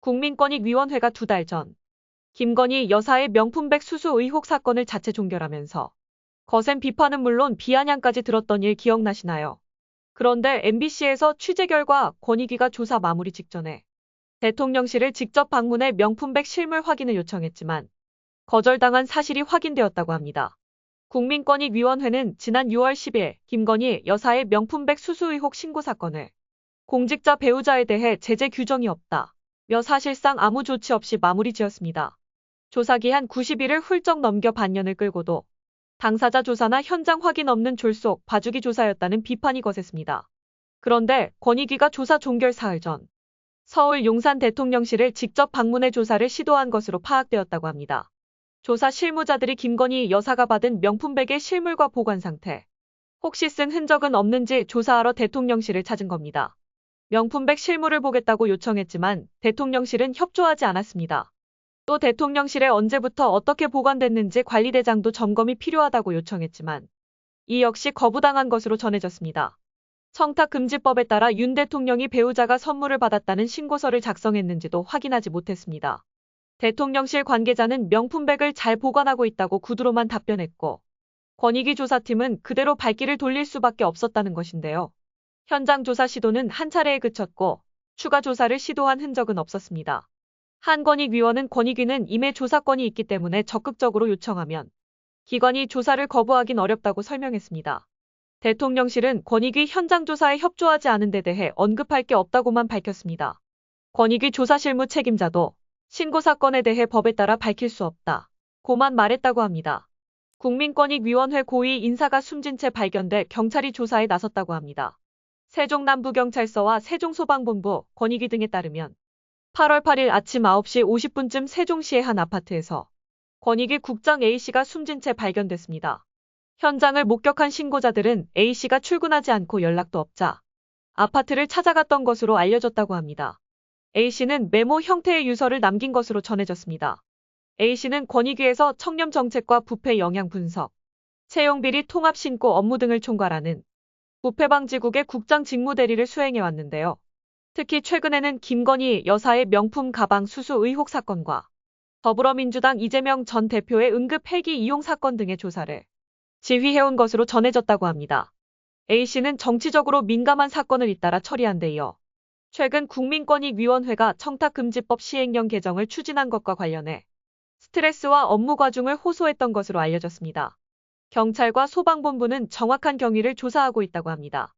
국민권익위원회가 2달 전 김건희 여사의 명품백 수수 의혹 사건을 자체 종결하면서 거센 비판은 물론 비아냥까지 들었던 일 기억나시나요? 그런데 MBC에서 취재 결과 권익위가 조사 마무리 직전에 대통령실을 직접 방문해 명품백 실물 확인을 요청했지만 거절당한 사실이 확인되었다고 합니다. 국민권익위원회는 지난 6월 10일 김건희 여사의 명품백 수수 의혹 신고 사건을 공직자 배우자에 대해 제재 규정이 없다며 사실상 아무 조치 없이 마무리 지었습니다. 조사기한 90일을 훌쩍 넘겨 반년을 끌고도 당사자 조사나 현장 확인 없는 졸속 봐주기 조사였다는 비판이 거셌습니다. 그런데 권익위가 조사 종결 사흘 전 서울 용산 대통령실을 직접 방문해 조사를 시도한 것으로 파악되었다고 합니다. 조사 실무자들이 김건희 여사가 받은 명품백의 실물과 보관 상태, 혹시 쓴 흔적은 없는지 조사하러 대통령실을 찾은 겁니다. 명품백 실물을 보겠다고 요청했지만 대통령실은 협조하지 않았습니다. 또 대통령실에 언제부터 어떻게 보관됐는지 관리대장도 점검이 필요하다고 요청했지만 이 역시 거부당한 것으로 전해졌습니다. 청탁금지법에 따라 윤 대통령이 배우자가 선물을 받았다는 신고서를 작성했는지도 확인하지 못했습니다. 대통령실 관계자는 명품백을 잘 보관하고 있다고 구두로만 답변했고 권익위 조사팀은 그대로 발길을 돌릴 수밖에 없었다는 것인데요. 현장 조사 시도는 한 차례에 그쳤고 추가 조사를 시도한 흔적은 없었습니다. 한 권익위원은 권익위는 임의 조사권이 있기 때문에 적극적으로 요청하면 기관이 조사를 거부하긴 어렵다고 설명했습니다. 대통령실은 권익위 현장 조사에 협조하지 않은 데 대해 언급할 게 없다고만 밝혔습니다. 권익위 조사 실무 책임자도 신고 사건에 대해 법에 따라 밝힐 수 없다고만 말했다고 합니다. 국민권익위원회 고위 인사가 숨진 채 발견돼 경찰이 조사에 나섰다고 합니다. 세종남부경찰서와 세종소방본부, 권익위 등에 따르면 8월 8일 아침 9시 50분쯤 세종시의 한 아파트에서 권익위 국장 A씨가 숨진 채 발견됐습니다. 현장을 목격한 신고자들은 A씨가 출근하지 않고 연락도 없자 아파트를 찾아갔던 것으로 알려졌다고 합니다. A씨는 메모 형태의 유서를 남긴 것으로 전해졌습니다. A씨는 권익위에서 청렴 정책과 부패 영향 분석, 채용비리 통합 신고 업무 등을 총괄하는 부패방지국의 국장 직무대리를 수행해왔는데요. 특히 최근에는 김건희 여사의 명품 가방 수수 의혹 사건과 더불어민주당 이재명 전 대표의 응급 헬기 이용 사건 등의 조사를 지휘해온 것으로 전해졌다고 합니다. A씨는 정치적으로 민감한 사건을 잇따라 처리한 데 이어 최근 국민권익위원회가 청탁금지법 시행령 개정을 추진한 것과 관련해 스트레스와 업무 과중을 호소했던 것으로 알려졌습니다. 경찰과 소방본부는 정확한 경위를 조사하고 있다고 합니다.